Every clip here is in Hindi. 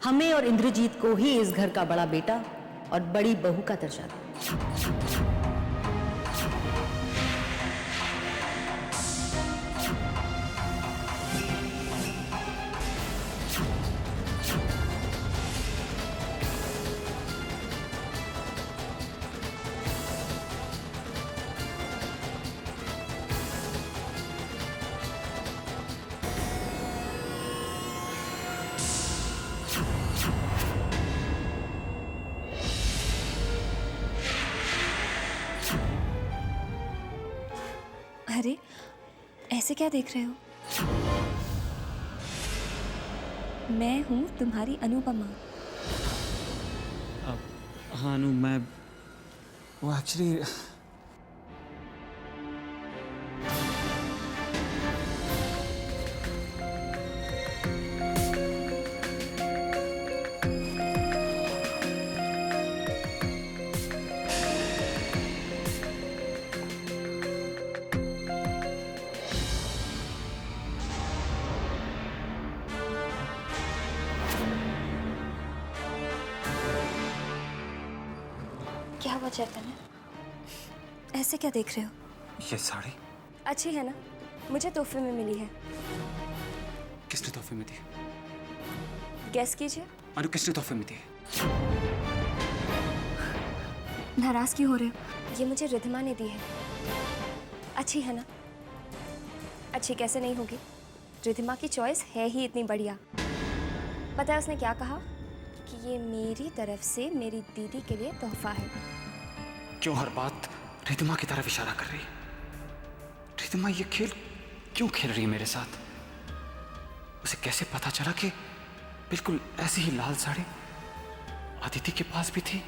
हमें और इंद्रजीत को ही इस घर का बड़ा बेटा और बड़ी बहू का दर्जा दो। अरे ऐसे क्या देख रहे हो? मैं हूं तुम्हारी अनुपमा। हाँ अनु, मैं वो एक्चुअली क्या हुआ चैतन्य? ऐसे क्या देख रहे हो? ये साड़ी अच्छी है ना? मुझे तोहफे में मिली है। किसने तोहफे में दी? गेस कीजिए। अनु, किसने तोहफे में दी? नाराज क्यों हो रहे हो? ये मुझे रिधिमा ने दी है। अच्छी है ना? अच्छी कैसे नहीं होगी? रिधिमा की चॉइस है ही इतनी बढ़िया। पता है उसने क्या कहा? कि ये मेरी तरफ से मेरी दीदी के लिए तोहफा है। क्यों हर बात रिधिमा की तरफ इशारा कर रही है? रिधिमा ये खेल क्यों खेल रही है मेरे साथ? उसे कैसे पता चला कि बिल्कुल ऐसी ही लाल साड़ी अदिति के पास भी थी?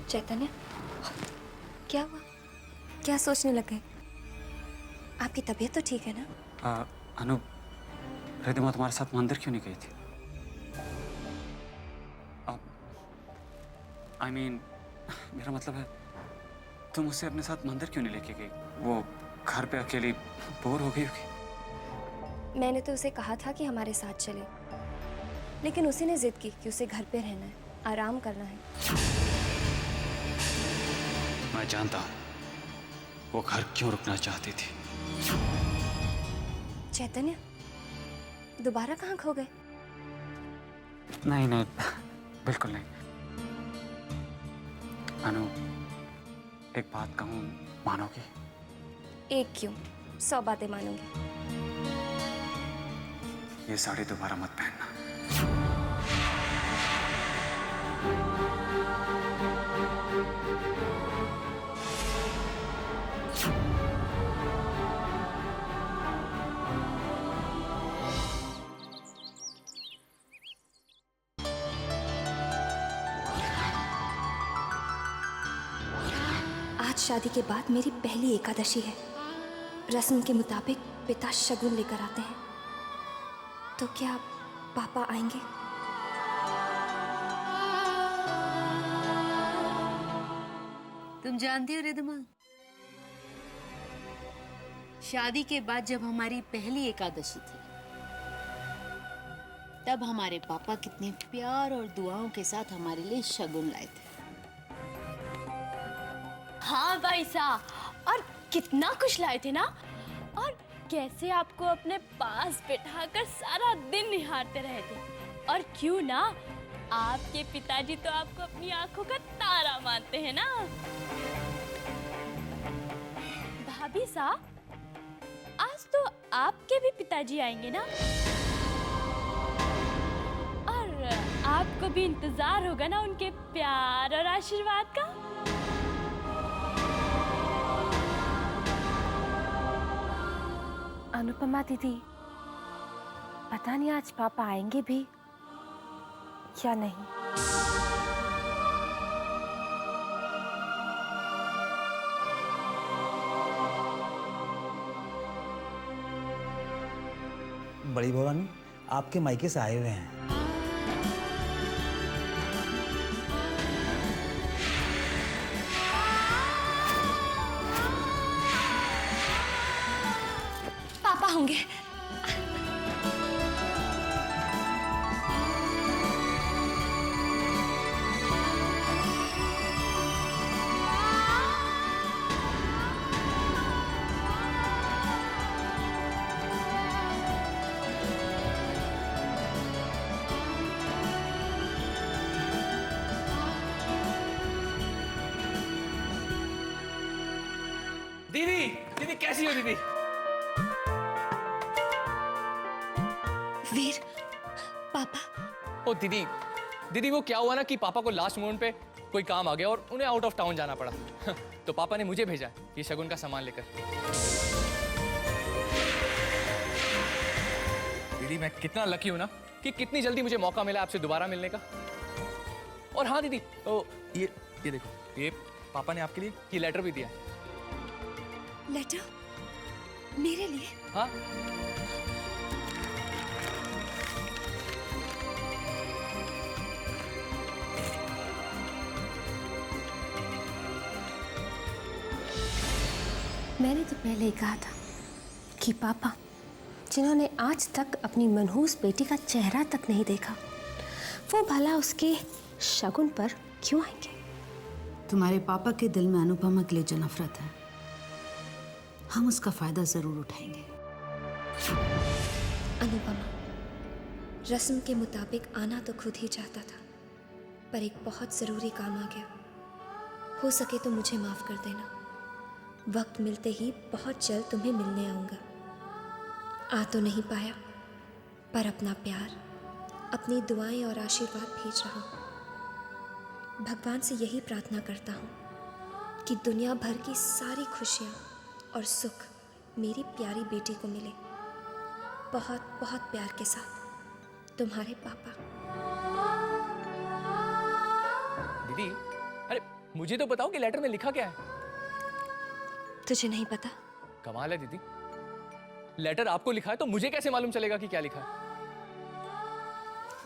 चैतन्य, क्या हुआ? क्या सोचने लगे? आपकी तबीयत तो ठीक है ना? अनु, रिधिमा तुम्हारे साथ मंदिर क्यों नहीं गई थी? I mean, मेरा मतलब है तुम उसे अपने साथ मंदिर क्यों नहीं लेके गई? वो घर पे अकेली बोर हो गई होगी। मैंने तो उसे कहा था कि हमारे साथ चले, लेकिन उसी ने जिद की कि उसे घर पे रहना है, आराम करना है। मैं जानता हूं वो घर क्यों रुकना चाहती थी। चैतन्य, दोबारा कहाँ खो गए? नहीं नहीं, बिल्कुल नहीं। अनु, एक बात कहूं, मानोगी? एक क्यों, 100 बातें मानूंगी। ये साड़ी दोबारा मत पहनना। आज शादी के बाद मेरी पहली एकादशी है। रस्म के मुताबिक पिता शगुन लेकर आते हैं, तो क्या पापा आएंगे? तुम जानती हो रिधिमा, शादी के बाद जब हमारी पहली एकादशी थी, तब हमारे पापा कितने प्यार और दुआओं के साथ हमारे लिए शगुन लाए थे। हाँ भाई साहब, और कितना कुछ लाए थे ना। और कैसे आपको अपने पास बिठाकर सारा दिन निहारते रहे थे। और क्यों ना, आपके पिताजी तो आपको अपनी आंखों का तारा मानते हैं ना। भाभी साहब, आज तो आपके भी पिताजी आएंगे ना, और आपको भी इंतजार होगा ना उनके प्यार और आशीर्वाद का। अनुपमा दीदी, पता नहीं आज पापा आएंगे भी या नहीं। बड़ी भवानी आपके मायके से आए हुए हैं। होंगे। दीदी, दीदी कैसी हो दीदी? वीर, पापा। ओ दीदी, दीदी वो क्या हुआ ना कि पापा को लास्ट मोमेंट पे कोई काम आ गया और उन्हें आउट ऑफ टाउन जाना पड़ा। तो पापा ने मुझे भेजा ये शगुन का सामान लेकर। दीदी मैं कितना लकी हूं ना कि कितनी जल्दी मुझे मौका मिला आपसे दोबारा मिलने का। और हाँ दीदी, ओ ये देखो, ये पापा ने आपके लिए ये लेटर भी दिया। लेटर? मेरे लिए? हाँ। मैंने तो पहले ही कहा था कि पापा, जिन्होंने आज तक अपनी मनहूस बेटी का चेहरा तक नहीं देखा, वो भला उसके शगुन पर क्यों आएंगे? तुम्हारे पापा के दिल में अनुपमा के लिए जो नफरत है, हम उसका फायदा जरूर उठाएंगे। अनुपमा, रस्म के मुताबिक आना तो खुद ही चाहता था, पर एक बहुत ज़रूरी काम आ गया। हो सके तो मुझे माफ़ कर देना। वक्त मिलते ही बहुत जल्द तुम्हें मिलने आऊँगा। आ तो नहीं पाया, पर अपना प्यार, अपनी दुआएं और आशीर्वाद भेज रहा हूँ। भगवान से यही प्रार्थना करता हूँ कि दुनिया भर की सारी खुशियाँ और सुख मेरी प्यारी बेटी को मिले। बहुत बहुत प्यार के साथ, तुम्हारे पापा। दीदी, अरे मुझे तो बताओ कि लेटर में लिखा क्या है? तुझे नहीं पता? कमाल है दीदी, लेटर आपको लिखा है तो मुझे कैसे मालूम चलेगा कि क्या लिखा है?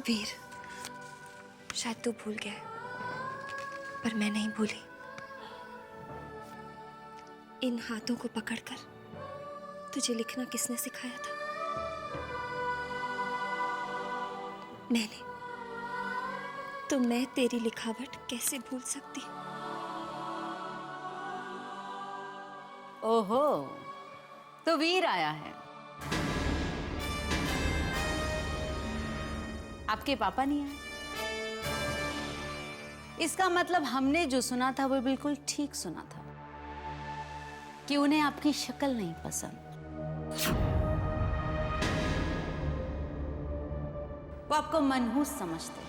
वीर, शायद तू भूल गया है, पर मैं नहीं भूली। इन हाथों को पकड़कर तुझे लिखना किसने सिखाया था? मैंने। तो मैं तेरी लिखावट कैसे भूल सकती? ओहो, तो वीर आया है। आपके पापा नहीं आए? इसका मतलब हमने जो सुना था वो बिल्कुल ठीक सुना था कि उन्हें आपकी शक्ल नहीं पसंद। वो आपको मनहूस समझते हैं।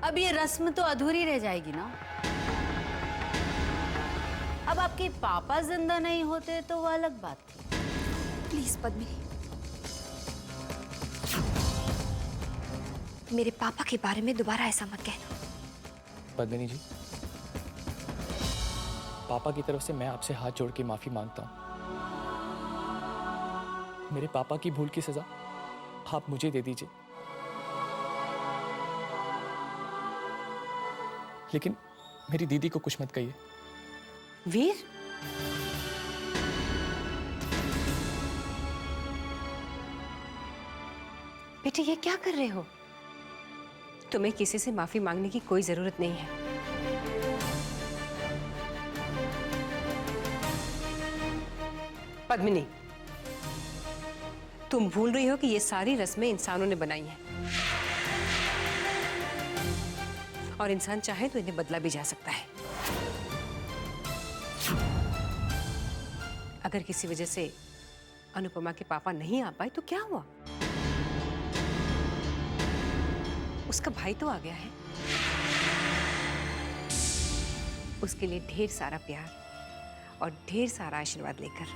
अब ये रस्म तो अधूरी रह जाएगी ना। अब आपके पापा जिंदा नहीं होते तो वो अलग बात थी। प्लीज पद्मिनी, मेरे पापा के बारे में दोबारा ऐसा मत कहना। पद्मिनी जी, पापा की तरफ से मैं आपसे हाथ जोड़ के माफी मांगता हूं। मेरे पापा की भूल की सजा आप मुझे दे दीजिए, लेकिन मेरी दीदी को कुछ मत कहिए। वीर, बेटे ये क्या कर रहे हो? तुम्हें किसी से माफी मांगने की कोई जरूरत नहीं है। पद्मिनी, तुम भूल रही हो कि ये सारी रस्में इंसानों ने बनाई हैं, और इंसान चाहे तो इन्हें बदला भी जा सकता है। अगर किसी वजह से अनुपमा के पापा नहीं आ पाए तो क्या हुआ? उसका भाई तो आ गया है। उसके लिए ढेर सारा प्यार और ढेर सारा आशीर्वाद लेकर।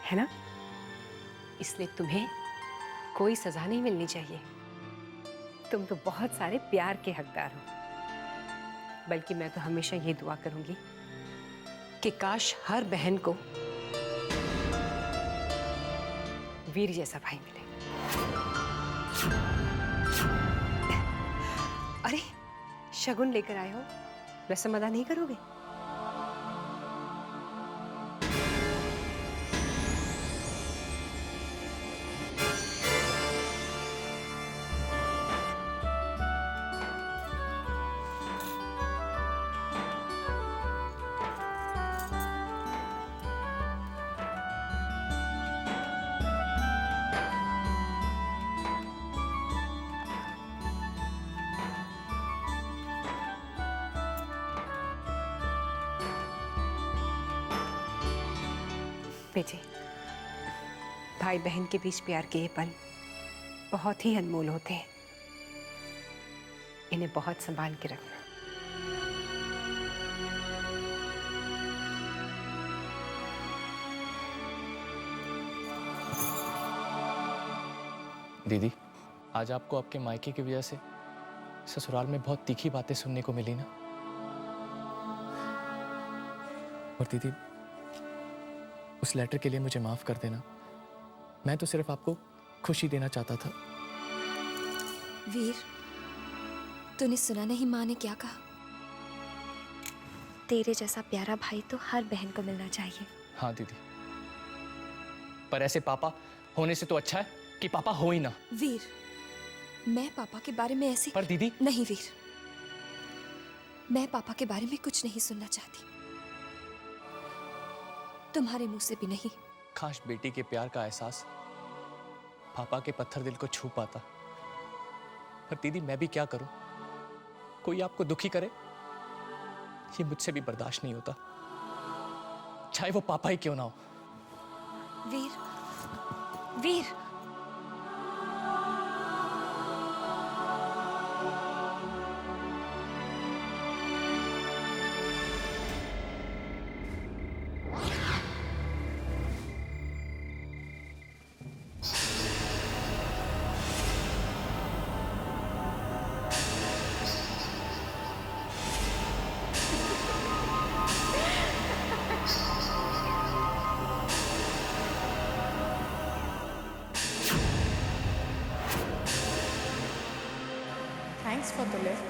है ना? इसलिए तुम्हें कोई सजा नहीं मिलनी चाहिए। तुम तो बहुत सारे प्यार के हकदार हो। बल्कि मैं तो हमेशा ये दुआ करूंगी कि काश हर बहन को वीर जैसा भाई मिले। अरे शगुन लेकर आए हो, रस्म अदा नहीं करोगे? बेटे, भाई बहन के बीच प्यार के ये पल बहुत ही अनमोल होते हैं। इन्हें बहुत संभाल के रखना। दीदी, आज आपको आपके मायके की वजह से ससुराल में बहुत तीखी बातें सुनने को मिली ना। और दीदी, उस लेटर के लिए मुझे माफ कर देना। मैं तो सिर्फ आपको खुशी देना चाहता था। वीर, तूने सुना नहीं माँ ने क्या कहा? तेरे जैसा प्यारा भाई तो हर बहन को मिलना चाहिए। हाँ दीदी, पर ऐसे पापा होने से तो अच्छा है कि पापा हो ही ना। वीर, मैं पापा के बारे में ऐसी... पर दीदी... नहीं वीर, मैं पापा के बारे में कुछ नहीं सुनना चाहती, तुम्हारे मुंह से भी नहीं। काश बेटी के प्यार का एहसास पापा के पत्थर दिल को छू पाता। पर दीदी, मैं भी क्या करूं? कोई आपको दुखी करे ये मुझसे भी बर्दाश्त नहीं होता, चाहे वो पापा ही क्यों ना हो। वीर, वीर, Thanks for the lift.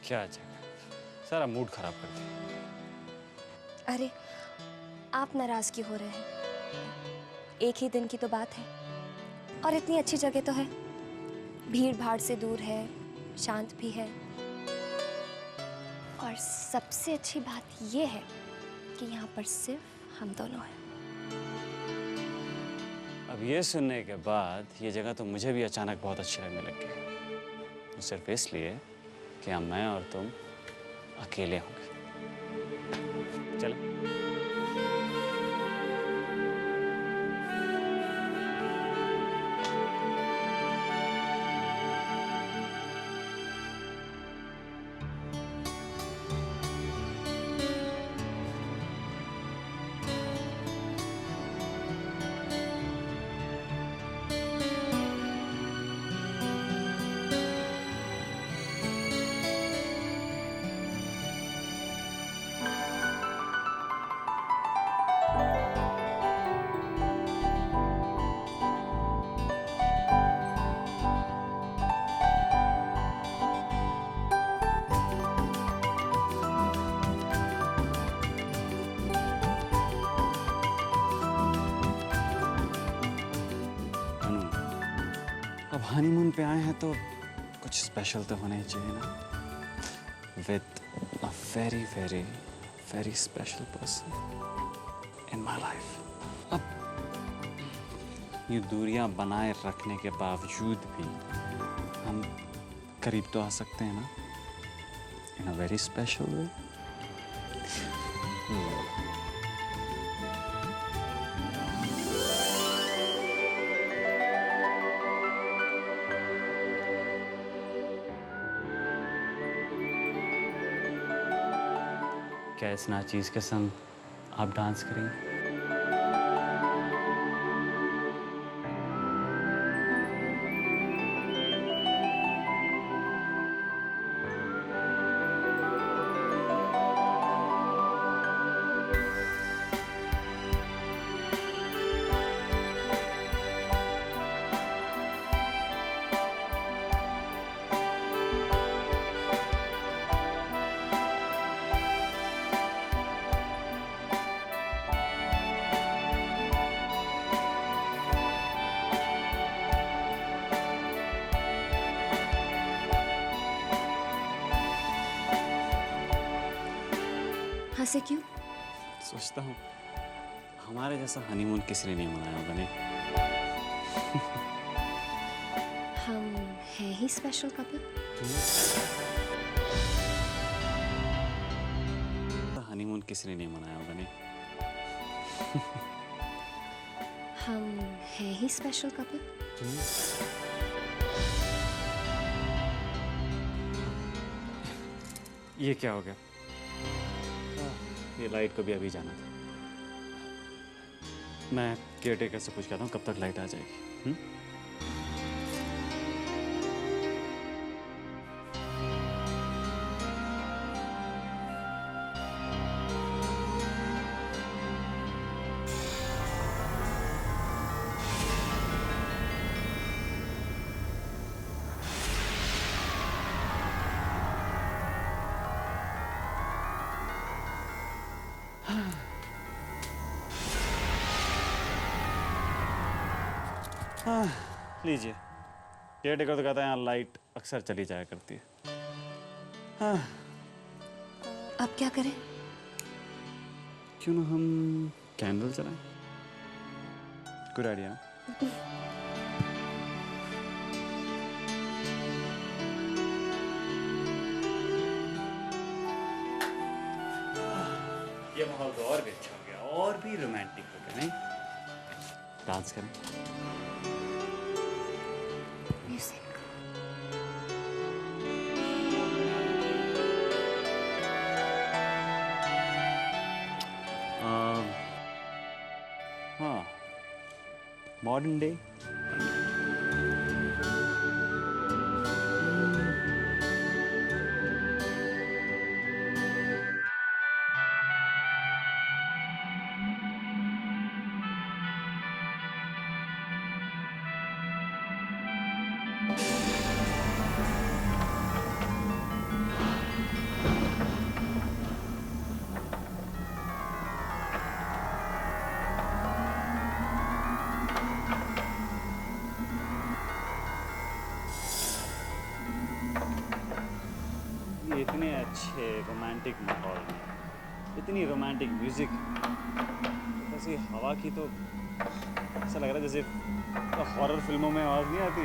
क्या अचानक सारा मूड खराब कर दिया। अरे आप नाराज क्यों हो रहे हैं? एक ही दिन की तो बात है और इतनी अच्छी जगह तो है, भीड़ भाड़ से दूर है, शांत भी है, और सबसे अच्छी बात ये है कि यहाँ पर सिर्फ हम दोनों हैं। अब ये सुनने के बाद ये जगह तो मुझे भी अचानक बहुत अच्छी लगने लग गई, सिर्फ इसलिए कि हम मैं और तुम अकेले होंगे। चले। अब हनीमून पे आए हैं तो कुछ स्पेशल तो होना ही चाहिए ना, with a very very very special person in my life. अब ये दूरियां बनाए रखने के बावजूद भी हम करीब तो आ सकते हैं ना, इन अ वेरी स्पेशल वे। क्या इस नाचीज के संग आप डांस करेंगे? हंसे क्यों? सोचता हूँ हमारे जैसा हनीमून किसी ने नहीं मनाया होगा। नहीं, हम हैं ही स्पेशल कपल। हनीमून किसी ने नहीं मनाया होगा। नहीं, हम हैं ही स्पेशल कपल। ये क्या हो गया? ये लाइट को भी अभी जाना था। मैं केयरटेकर से पूछ के आता हूँ कब तक लाइट आ जाएगी। लीजिए, केयरटेकर तो कहता है यहाँ लाइट अक्सर चली जाया करती है। अब क्या करें? क्यों ना हम कैंडल जलाएं? Good idea. ये माहौल तो और भी अच्छा हो गया, और भी रोमांटिक हो गया। नहीं, डांस करें? म्यूजिक। हाँ, मॉडर्न डे। इतने अच्छे रोमांटिक माहौल में इतनी रोमांटिक म्यूजिक, बस ये हवा की तो ऐसा लग रहा है जैसे हॉरर फिल्मों में आवाज नहीं आती।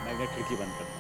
मैं एक खिड़की बंद करता हूँ।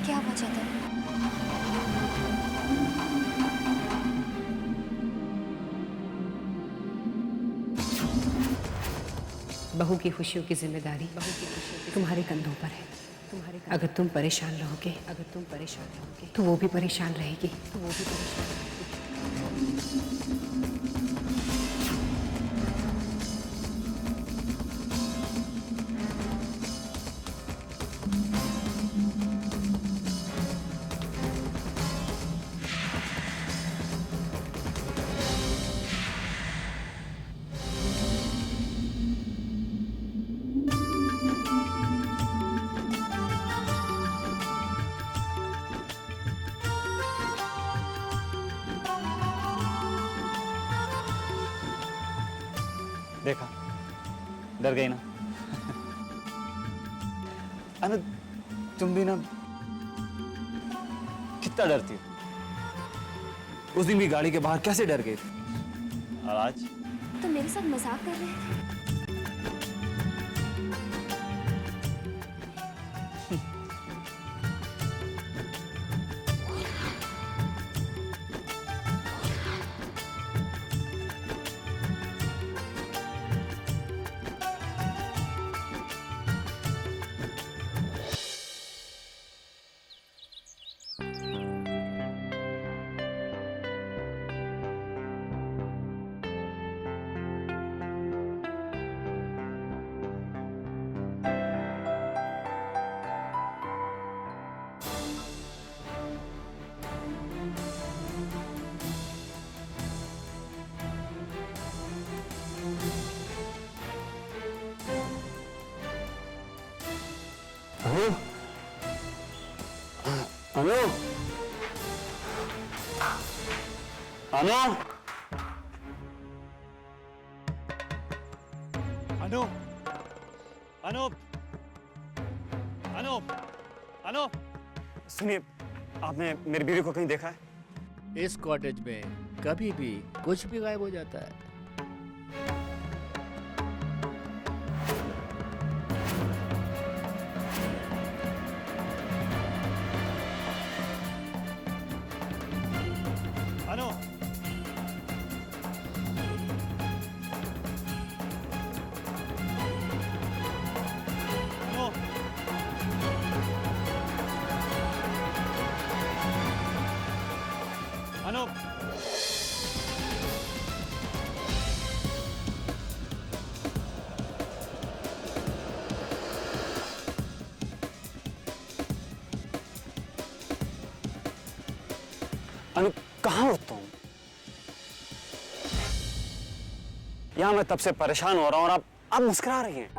क्या हुआ चेतन? बहू की खुशियों की जिम्मेदारी तुम्हारे कंधों पर है। अगर तुम परेशान रहोगे तो वो भी परेशान रहेगी। देखा, डर गई ना। अनु, तुम भी ना कितना डरती हो। उस दिन भी गाड़ी के बाहर कैसे डर गई थी, और आज? तो मेरे साथ मजाक कर रहे थे। अनु, अनु, अनु, अनु, अनु, अनु, सुनिए, आपने मेरी बीवी को कहीं देखा है? इस कॉटेज में कभी भी कुछ भी गायब हो जाता है। अनु, अनु, अनु, कहाँ हो तुम? यहाँ मैं तब से परेशान हो रहा हूँ और आप मुस्कुरा रही हैं।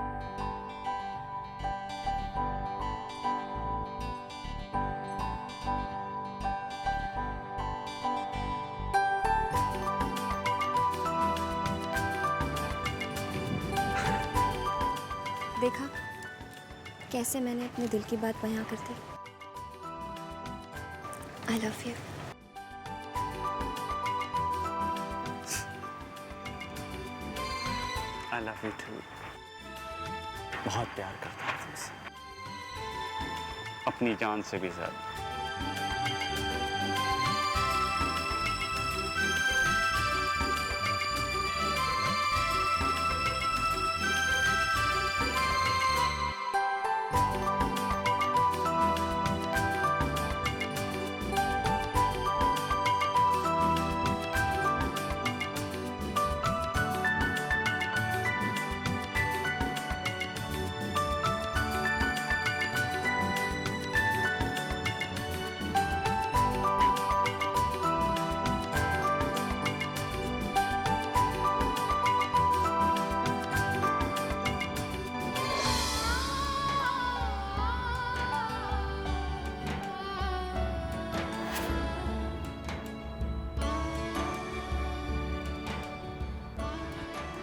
देखा कैसे मैंने अपने दिल की बात बयां कर दी। I love you. I love you too. बहुत प्यार करता हूँ तुमसे, अपनी जान से भी ज्यादा।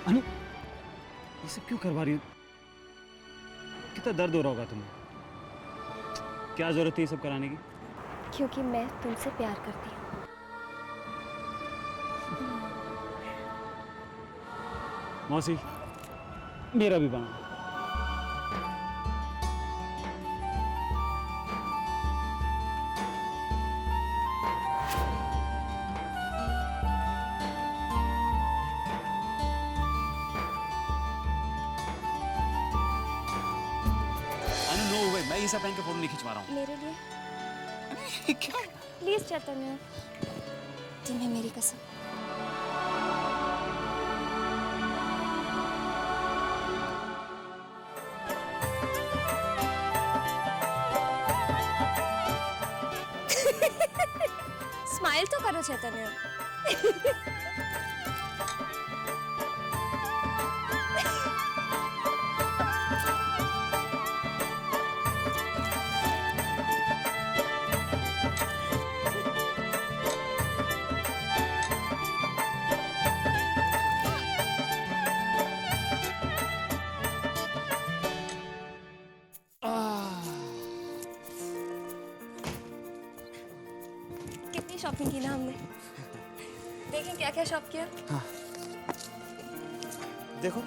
अनु, ये सब क्यों करवा रही हो? कितना दर्द हो रहा होगा तुम्हें? क्या जरूरत है ये सब कराने की? क्योंकि मैं तुमसे प्यार करती हूँ। मौसी, मेरा भी बना। मैं ये सब पहन के फोटो नहीं खिंचवा रहा हूँ। मेरे लिए क्या? प्लीज चैतन्य, तुम्हें मेरी कसम। स्माइल तो करो चैतन्य। कितनी शॉपिंग की ना हमने। देखें क्या क्या शॉप किया। हाँ। देखो।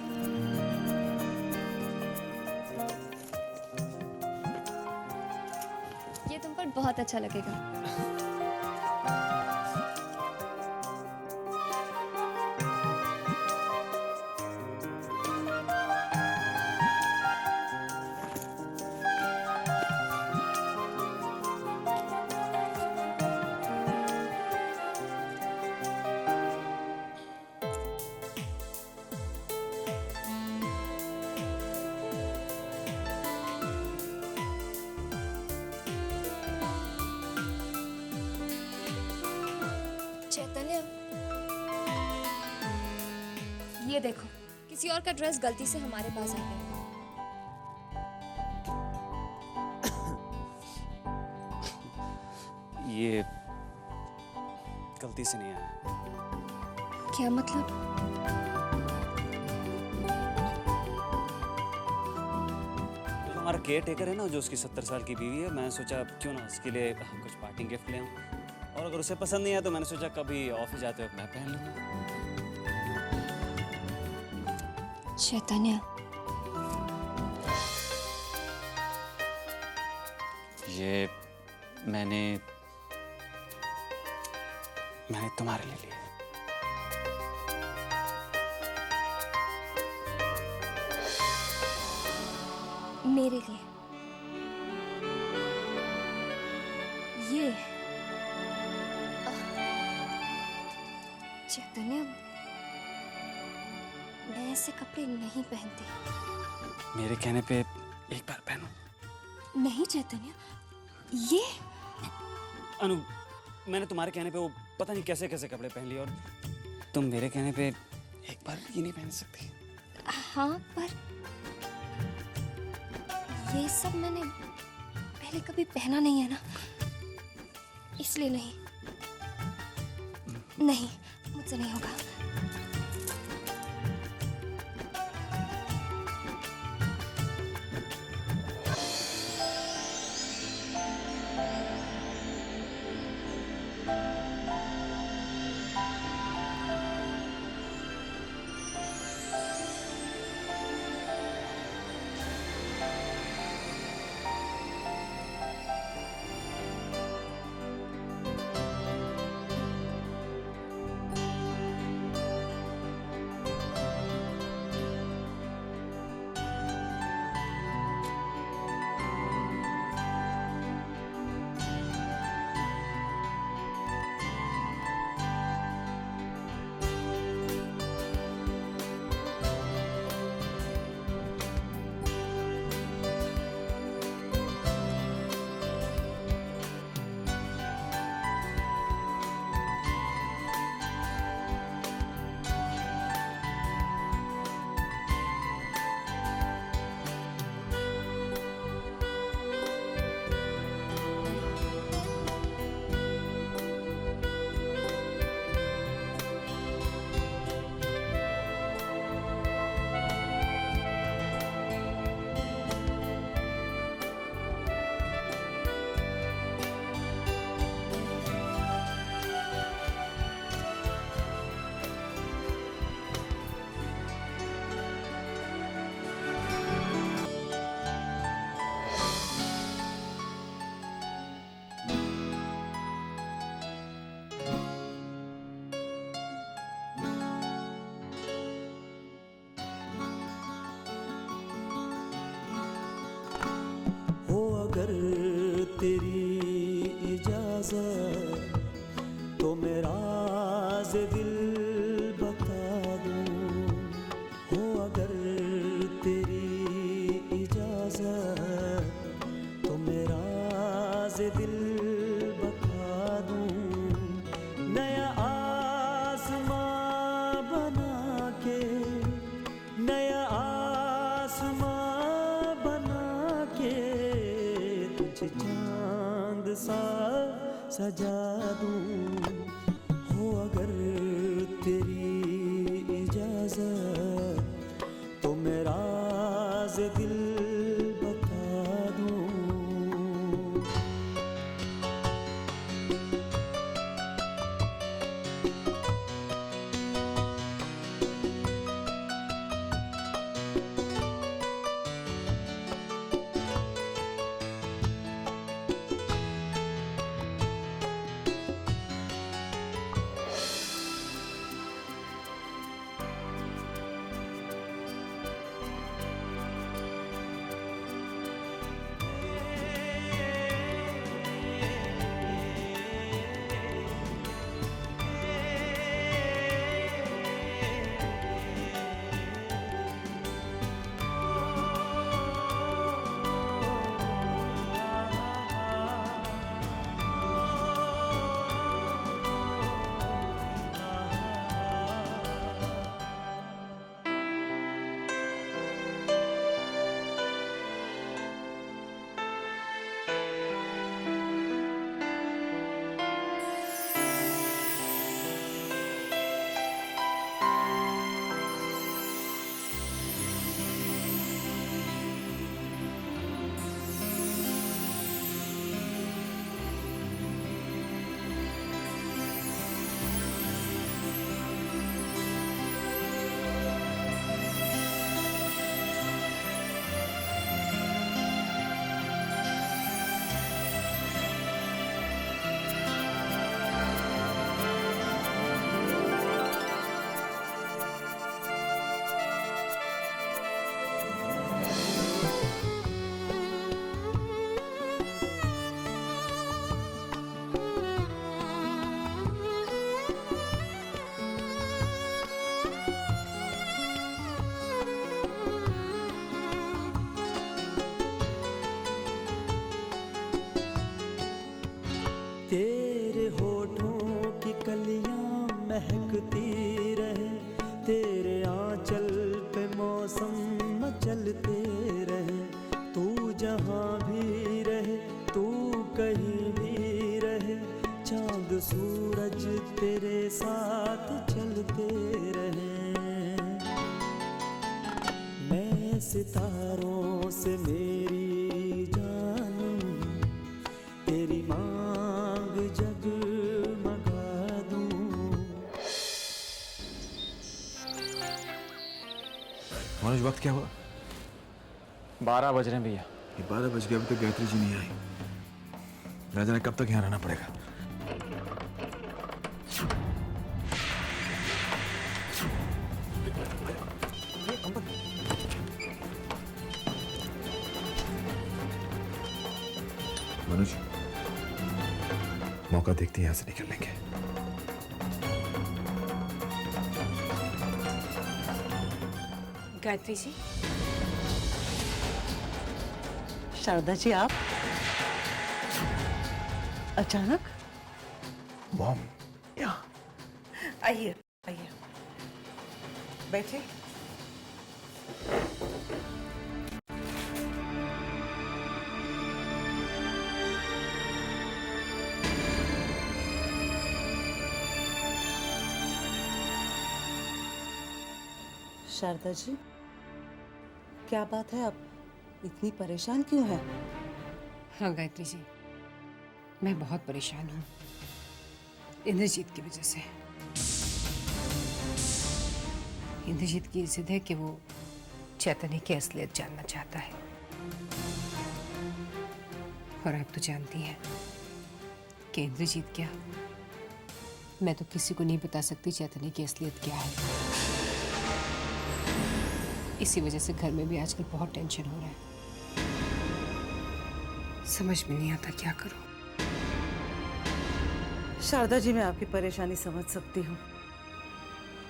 ये तुम पर बहुत अच्छा लगेगा। चैतन्य, ये देखो, किसी और का ड्रेस गलती से हमारे पास आ गया। ये गलती से नहीं आया। क्या मतलब? हमारा केयर टेकर है ना, जो उसकी 70 साल की बीवी है, मैंने सोचा क्यों ना उसके लिए कुछ पार्टी गिफ्ट ले आऊं। और अगर उसे पसंद नहीं आया तो मैंने सोचा कभी ऑफिस जाते वक्त मैं पहन लूंगा। चैतन्य, ये मैंने तुम्हारे लिए लिया। मेरे लिए ये चैतन्य, मैं ऐसे कपड़े नहीं पहनती। मेरे कहने पे एक बार पहनो। नहीं चैतन्य, ये अनु, मैंने तुम्हारे कहने पे वो पता नहीं कैसे कैसे कपड़े पहन लिए, और तुम मेरे कहने पे एक बार ये नहीं पहन सकती। हाँ, पर ये सब मैंने पहले कभी पहना नहीं है ना, इसलिए नहीं। नहीं, मुझसे नहीं होगा। अगर तेरी इजाजत तो मेरा राज़ दिल बता दूं। हो अगर तेरी इजाजत तो मेरा राज़ दिल बता दूं। नया आसमां बना के, नया आसमां बना के तुझे चांद सा सजा दूं। हो अगर तेरी इजाजत तो मेरा राज़ दिल बता दूं। चलते रहे, तू जहाँ भी रहे, तू कहीं भी रहे, चांद सूरज तेरे साथ चलते रहे। मैं सितारों से मेरी जानूं, तेरी मांग जगमगा दूं। मनोज, वक्त क्या हुआ? 12 बज रहे हैं भैया। ये 12 बज गए, अभी तक गायत्री जी नहीं आई। ना जाने कब तक यहाँ रहना पड़ेगा। मनोज, मौका देखते हैं यहाँ से निकलने के। गायत्री जी, शारदा जी, आप अचानक? मॉम, यहाँ आइए आइए, बैठे। शारदा जी, क्या बात है, आप इतनी परेशान क्यों हैं? हाँ गायत्री जी, मैं बहुत परेशान हूँ इंद्रजीत की वजह से। इंद्रजीत की जिद है कि वो चैतन्य की असलियत जानना चाहता है, और आप तो जानती हैं कि इंद्रजीत क्या, मैं तो किसी को नहीं बता सकती चैतन्य की असलियत क्या है। इसी वजह से घर में भी आजकल बहुत टेंशन हो रहा है। समझ में नहीं आता क्या करूं। शारदा जी, मैं आपकी परेशानी समझ सकती हूँ।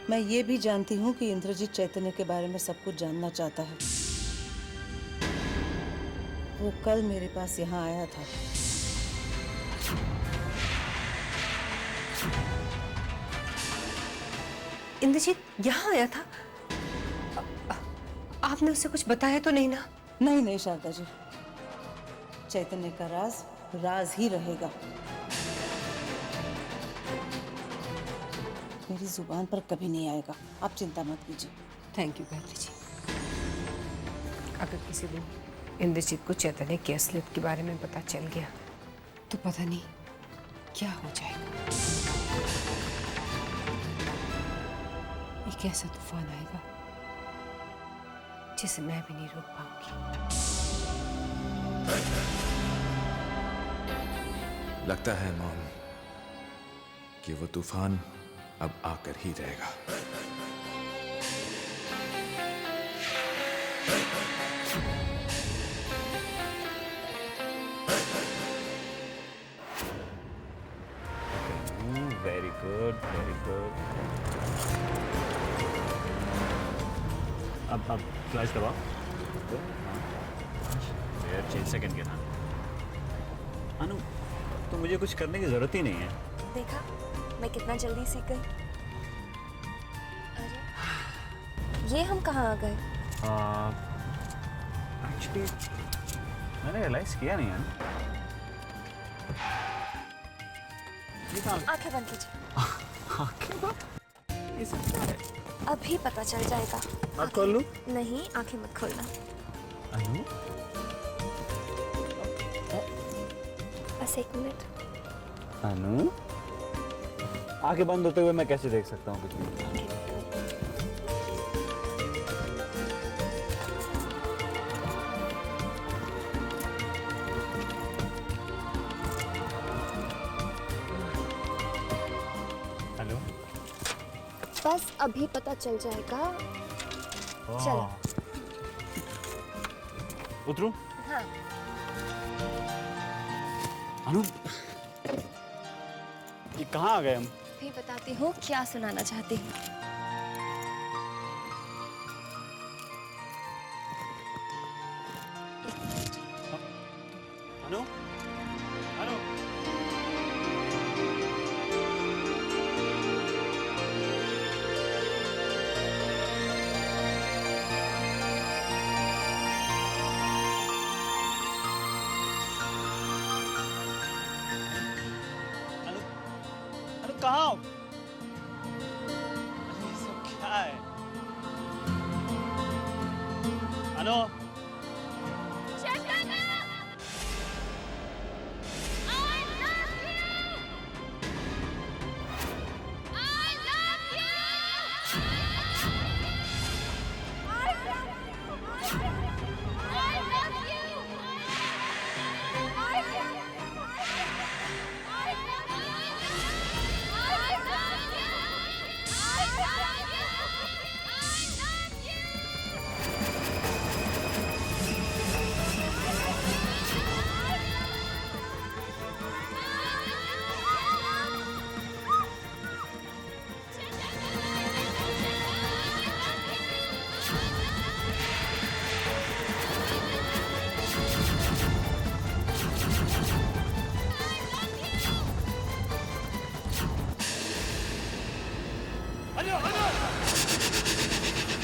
मैं ये भी जानती हूँ कि इंद्रजीत चैतन्य के बारे में सब कुछ जानना चाहता है। वो कल मेरे पास यहाँ आया था। इंद्रजीत यहाँ आया था? आपने उसे कुछ बताया तो नहीं ना? नहीं नहीं शारदा जी, चैतन्य का राज राज ही रहेगा। मेरी जुबान पर कभी नहीं आएगा, आप चिंता मत कीजिए। Thank you Gayatri ji. अगर किसी दिन इंद्रजीत को चैतन्य की असलियत के बारे में पता चल गया तो पता नहीं क्या हो जाएगा। एक ऐसा तूफान आएगा जिसे मैं भी नहीं रोक पाऊंगी। लगता है मॉम कि वो तूफान अब आकर ही रहेगा। Very good, very good. अब फ्लैश दबाओ। यार 6 सेकंड के ना। अनु, तो मुझे कुछ करने की जरूरत ही नहीं है। देखा मैं कितना जल्दी सीख गई। अरे ये हम कहाँ आ गए? एक्चुअली मैंने रियलाइज किया नहीं है। आंखें बंद कीजिए। ये सब क्या है? अभी पता चल जाएगा। आँख खोल लूं? नहीं, आंखें मत खोलना। अनु? बस 1 मिनट। अनु? आंखें बंद होते हुए मैं कैसे देख सकता हूँ कुछ भी? हेलो? बस अभी पता चल जाएगा। चलो। उतरूं? हाँ। अनु, ये कहाँ आ गए हम? भी बताती हूँ क्या सुनाना चाहती हूँ। अनु? अनु? कहाँ हो? अरे ये सब क्या है? अनु अनु अनु